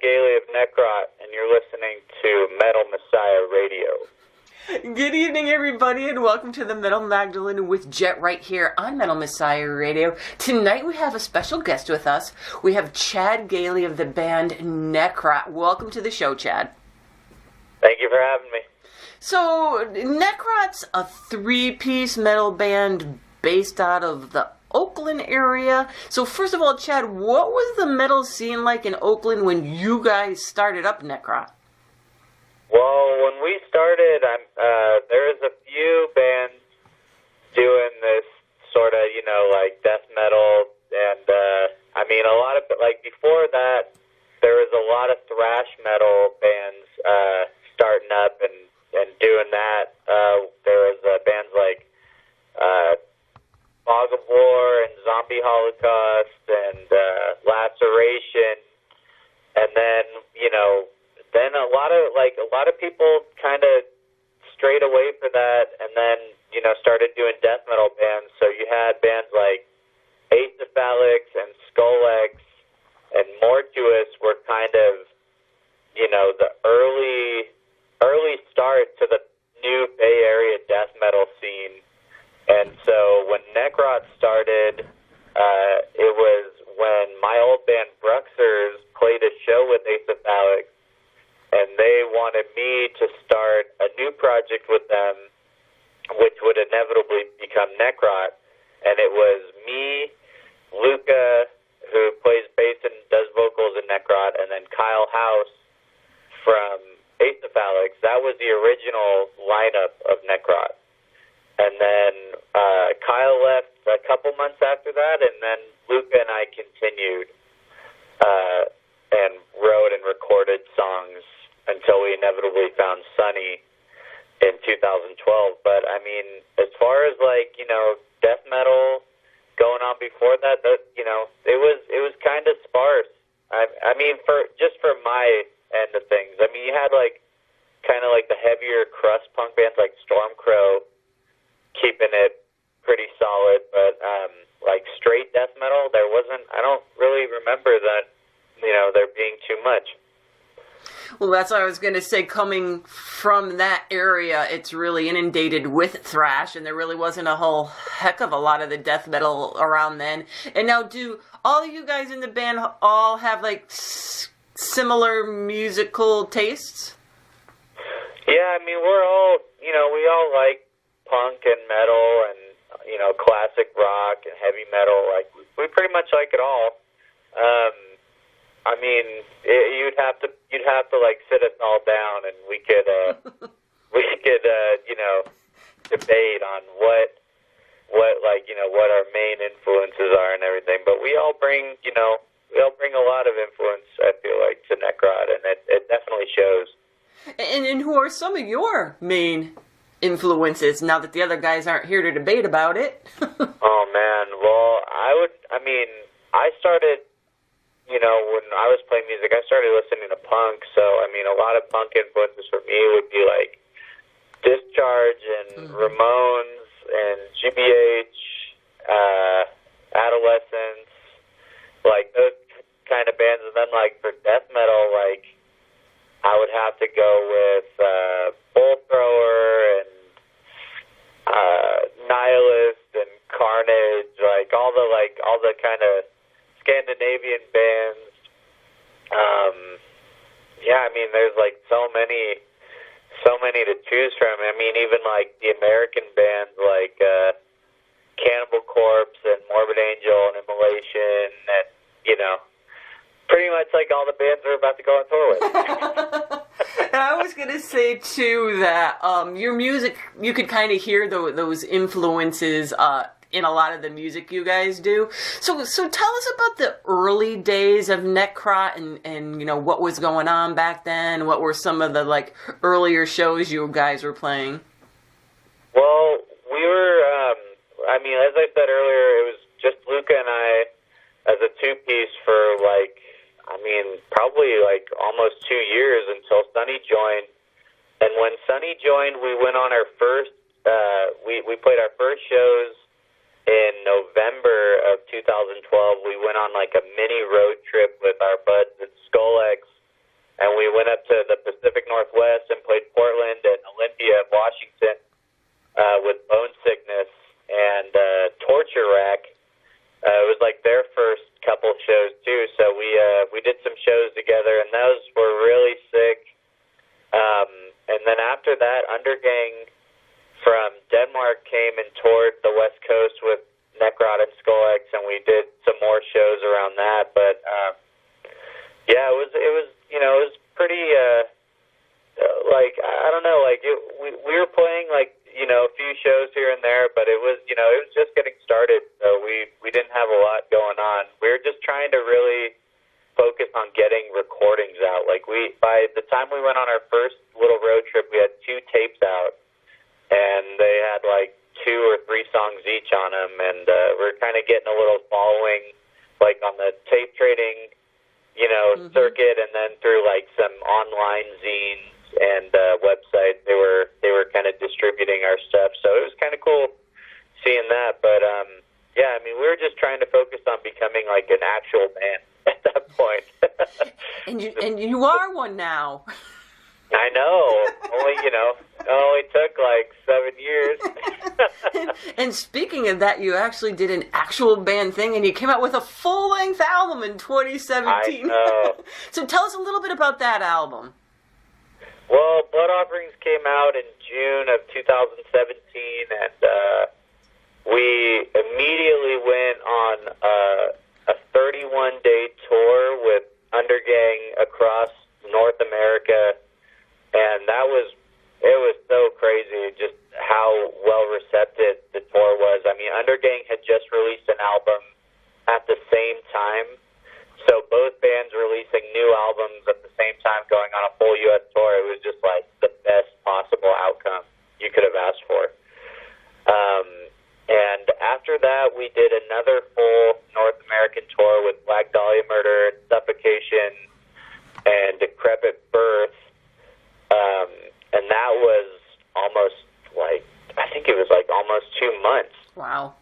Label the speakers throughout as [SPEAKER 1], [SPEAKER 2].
[SPEAKER 1] Gailey of Necrot, and you're listening to Metal Messiah Radio.
[SPEAKER 2] Good evening, everybody, and welcome to the Metal Magdalene with Jet right here on Metal Messiah Radio. Tonight we have a special guest with us. We have Chad Gailey of the band Necrot. Welcome to the show, Chad.
[SPEAKER 1] Thank you for having me.
[SPEAKER 2] So, Necrot's a three-piece metal band based out of the Oakland area. So first of all, Chad, what was the metal scene like in Oakland when you guys started up Necrot?
[SPEAKER 1] Well, when we started, there was a few bands doing this sort of, like death metal, and a lot of, like, before that, there was a lot of thrash metal bands starting up and doing that. There was bands like Fog of War and Zombie Holocaust and Laceration, and then a lot of people kind of strayed away for that, and then started doing death metal bands. So you had bands like Acephalix and Skullx and Mortuous were kind of the early start to the new Bay Area death metal scene. And so when Necrot started, it was when my old band Bruxers played a show with Acephalix, and they wanted me to start a new project with them, which would inevitably become Necrot. And it was me, Luca, who plays bass and does vocals in Necrot, and then Kyle House from Acephalix. That was the original lineup of Necrot. And then Kyle left a couple months after that, and then Luca and I continued and wrote and recorded songs until we inevitably found Sunny in 2012. But, as far as, death metal going on before that, it was kind of sparse. For my end of things. You had, kind of the heavier crust punk bands like Stormcrow, keeping it pretty solid, but straight death metal, there wasn't. I don't really remember that there being too much.
[SPEAKER 2] Well, that's what I was going to say. Coming from that area, it's really inundated with thrash, and there really wasn't a whole heck of a lot of the death metal around then. And now, do all of you guys in the band all have similar musical tastes?
[SPEAKER 1] Yeah, we're all we all like punk and metal and classic rock and heavy metal. We pretty much like it all. You'd have to sit us all down, and we could debate on what our main influences are and everything. But we all bring a lot of influence, I feel like, to Necrot, and it definitely shows.
[SPEAKER 2] And who are some of your main influences, now that the other guys aren't here to debate about it?
[SPEAKER 1] Oh, man. Well, I started, when I was playing music, I started listening to punk, so, a lot of punk influences for me would be, Discharge and Ramones and GBH, Adolescence, those kind of bands. And then, for death metal, I would have to go with Bull Thrower and Nihilist and Carnage, all the kind of Scandinavian bands. There's so many to choose from. Even the American bands like Cannibal Corpse and Morbid Angel and Immolation, and pretty much all the bands we're about to go on tour with.
[SPEAKER 2] And I was going to say, too, that your music, you could kind of hear those influences in a lot of the music you guys do. So tell us about the early days of Necrot and what was going on back then. What were some of the, earlier shows you guys were playing?
[SPEAKER 1] Well, we were, as I said earlier, it was just Luca and I as a two-piece for, probably almost 2 years until Sunny joined. And when Sunny joined, we went on our first, we played our first shows in November of 2012. We went on a mini road trip with our buds at Skullx and we went up to the Pacific Northwest and played Portland and Olympia, Washington, with Bone Sickness and Torture Rack. It was like their first couple shows too, so we did some shows together, and those were really sick. And then after that, Undergang from Denmark came and toured the West Coast with Necrot and Skull X, and we did some more shows around that. But yeah, it was pretty like, I don't know, like we were playing like a few shows here and there, but it was just getting started, so we didn't have a lot going on. We were just trying to really focus on getting recordings out. Like by the time we went on our first little road trip, we had 2 tapes out. And they had like 2 or 3 songs each on them, and we're kind of getting a little following, like on the tape trading, circuit, and then through like some online zines and websites. They were kind of distributing our stuff, so it was kind of cool seeing that. But yeah, I mean, we were just trying to focus on becoming like an actual band at that point.
[SPEAKER 2] and you are one now.
[SPEAKER 1] I know. Only took like 7 years.
[SPEAKER 2] And speaking of that, you actually did an actual band thing, and you came out with a full-length album in 2017.
[SPEAKER 1] I know.
[SPEAKER 2] So tell us a little bit about that album.
[SPEAKER 1] Well, Blood Offerings came out in June of 2017, and we immediately went on a 31-day tour with Undergang across North America. And it was so crazy just how well receptive the tour was. I mean, Undergang had just released an album at the same time. So both bands releasing new albums at the same time, going on a full U.S. tour. It was just like the best possible outcome you could have asked for. And after that, we did another full North American tour with Black Dahlia Murder, Suffocation, and Decrepit Birth. And that was almost I think it was almost 2 months.
[SPEAKER 2] Wow.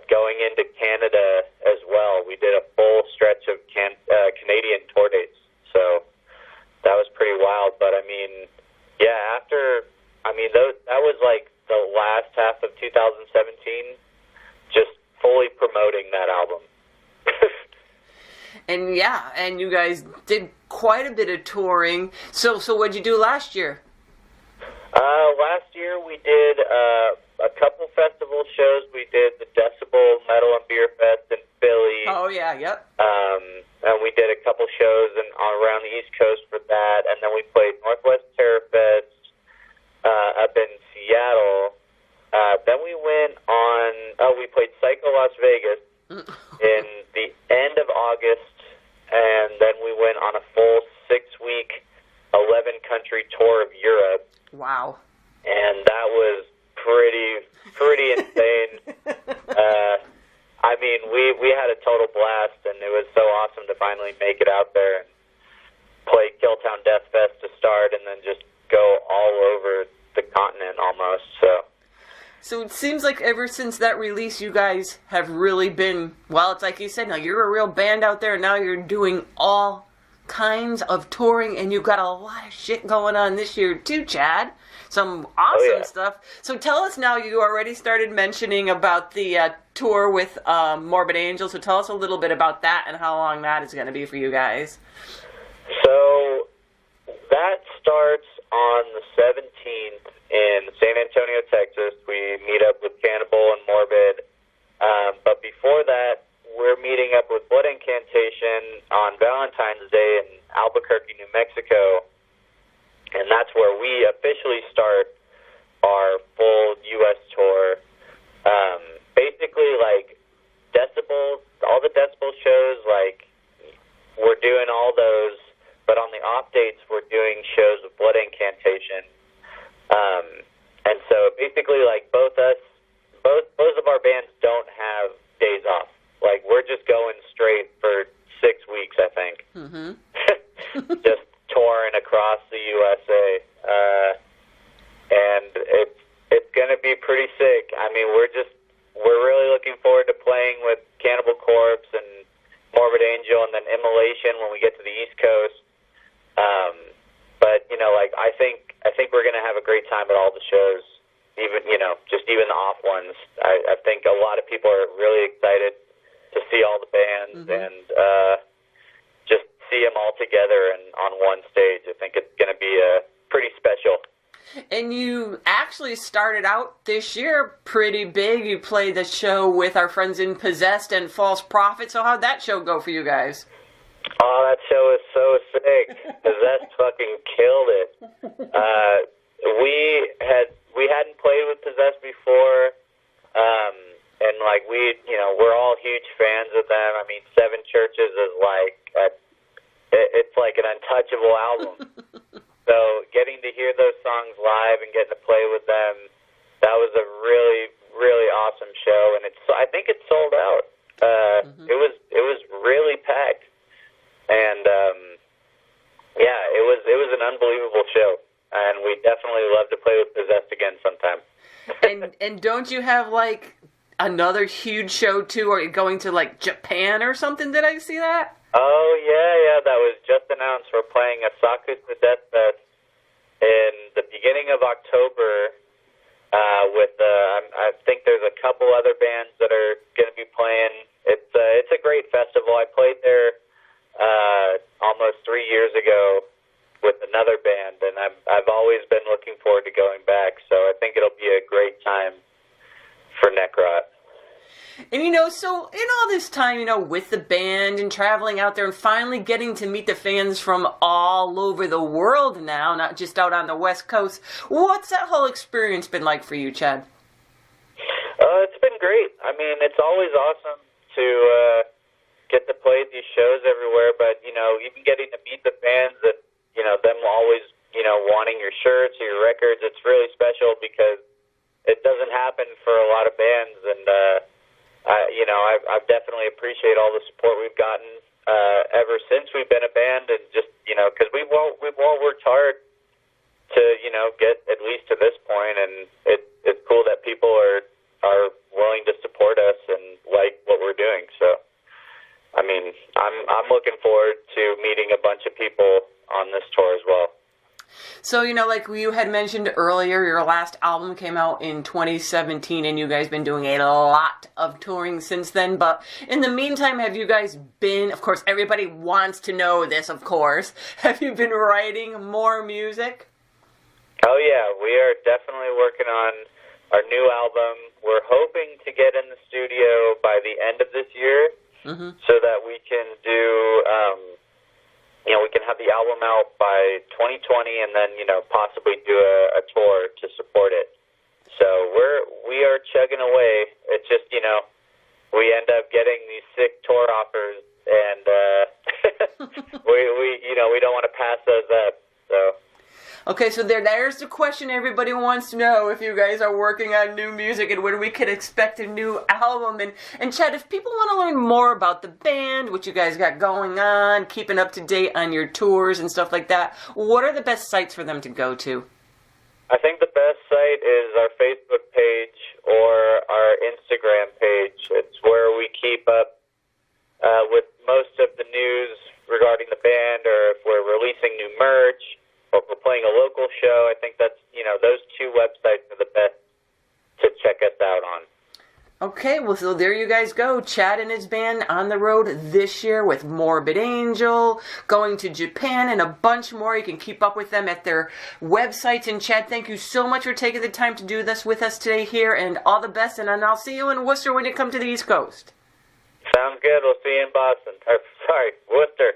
[SPEAKER 1] Going into Canada as well. We did a full stretch of Canadian tour dates. So that was pretty wild. But I mean, yeah, that was like the last half of 2017, just fully promoting that album.
[SPEAKER 2] And yeah, and you guys did quite a bit of touring. So what'd you do last year?
[SPEAKER 1] Last year we did a couple festival shows. We did the Decibel Metal and Beer Fest in Philly.
[SPEAKER 2] Oh yeah, yep.
[SPEAKER 1] And we did a couple shows around the East Coast for that. And then we played Northwest Terror Fest up in Seattle. Then we went on. We played Psycho Las Vegas in the end of August, and then we went on a full 6-week, 11-country tour of Europe.
[SPEAKER 2] Wow.
[SPEAKER 1] And that was pretty insane. I mean, we had a total blast, and it was so awesome to finally make it out there and play Killtown Death Fest to start, and then just go all over the continent almost. So
[SPEAKER 2] it seems like ever since that release, you guys have really been, well, it's like you said, now you're a real band out there, and now you're doing all kinds of touring, and you've got a lot of shit going on this year too, Chad. Some awesome stuff. So tell us now, you already started mentioning about the tour with Morbid Angels, so tell us a little bit about that and how long that is going to be for you guys.
[SPEAKER 1] So that starts on the 17th in San Antonio, Texas. We meet up with Cannibal and Morbid. But before that, we're meeting up with Blood Incantation on Valentine's Day in Albuquerque, New Mexico. And that's where we officially start our full U.S. tour. Basically, like, Decibel, all the Decibel shows, like, we're doing all those. But on the off dates, we're doing shows with Blood Incantation. And so basically, like, both of our bands don't have days off. Like, we're just going straight for 6 weeks, I think. Mm-hmm. Just touring across the USA. And it's going to be pretty sick. I mean, we're really looking forward to playing with Cannibal Corpse and Morbid Angel, and then Immolation when we get to the East Coast. But like I think we're gonna have a great time at all the shows, even even the off ones. I think a lot of people are really excited to see all the bands and just see them all together and on one stage. I think it's gonna be pretty special.
[SPEAKER 2] And you actually started out this year pretty big. You played the show with our friends in Possessed and False Prophet. So how'd that show go for you guys?
[SPEAKER 1] Oh, that show is so sick. Possessed fucking killed it. We hadn't played with Possessed before, and like we're all huge fans of them. I mean, Seven Churches is like it's like an untouchable album. So getting to hear those songs live and getting to play with them, that was a really, really awesome show, and I think it sold out. It was really packed, and it was an unbelievable show, and we definitely love to play with Possessed again sometime.
[SPEAKER 2] and don't you have like another huge show too? Are you going to like Japan or something? Did I see that?
[SPEAKER 1] Oh, yeah, that was just announced. We're playing a Sakusa Death Fest in the beginning of October with, I think there's a couple other bands that are going to be playing. It's a great festival. I played there almost 3 years ago with another band, and I've always been looking forward to going back, so I think it'll be a great time for Necrot.
[SPEAKER 2] And so in all this time, with the band and traveling out there and finally getting to meet the fans from all over the world now, not just out on the West Coast, what's that whole experience been like for you, Chad?
[SPEAKER 1] It's been great. I mean, it's always awesome to get to play these shows everywhere, but, even getting to meet the fans that, them always, wanting your shirts or your records, it's really special because it doesn't happen for a lot of bands, and, I definitely appreciate all the support we've gotten ever since we've been a band, and just because we've all worked hard to get at least to this point, and it's cool that people are willing to support us and like what we're doing. So, I mean, I'm looking forward to meeting a bunch of people on this tour as well.
[SPEAKER 2] So, like you had mentioned earlier, your last album came out in 2017, and you guys been doing a lot of touring since then. But in the meantime, have you guys been, of course, everybody wants to know this, of course, have you been writing more music?
[SPEAKER 1] Oh, yeah, we are definitely working on our new album. We're hoping to get in the studio by the end of this year so that we can do... we can have the album out by 2020 and then, possibly do a tour to support it. So we are chugging away. It's just, we end up getting these sick tour offers, and we don't want to pass those up. So.
[SPEAKER 2] Okay, so there's the question everybody wants to know, if you guys are working on new music and when we can expect a new album. And Chad, if people want to learn more about the band, what you guys got going on, keeping up to date on your tours and stuff like that, what are the best sites for them to go to?
[SPEAKER 1] I think the best site is our Facebook page or our Instagram page. It's where we keep up with most of the news regarding the band, or if we're releasing new merch, or if we're playing a local show. I think that's, those two websites are the best to check us out on.
[SPEAKER 2] Okay, well, so there you guys go. Chad and his band on the road this year with Morbid Angel, going to Japan, and a bunch more. You can keep up with them at their websites. And Chad, thank you so much for taking the time to do this with us today here, and all the best. And I'll see you in Worcester when you come to the East Coast.
[SPEAKER 1] Sounds good. We'll see you in Boston. Sorry, Worcester.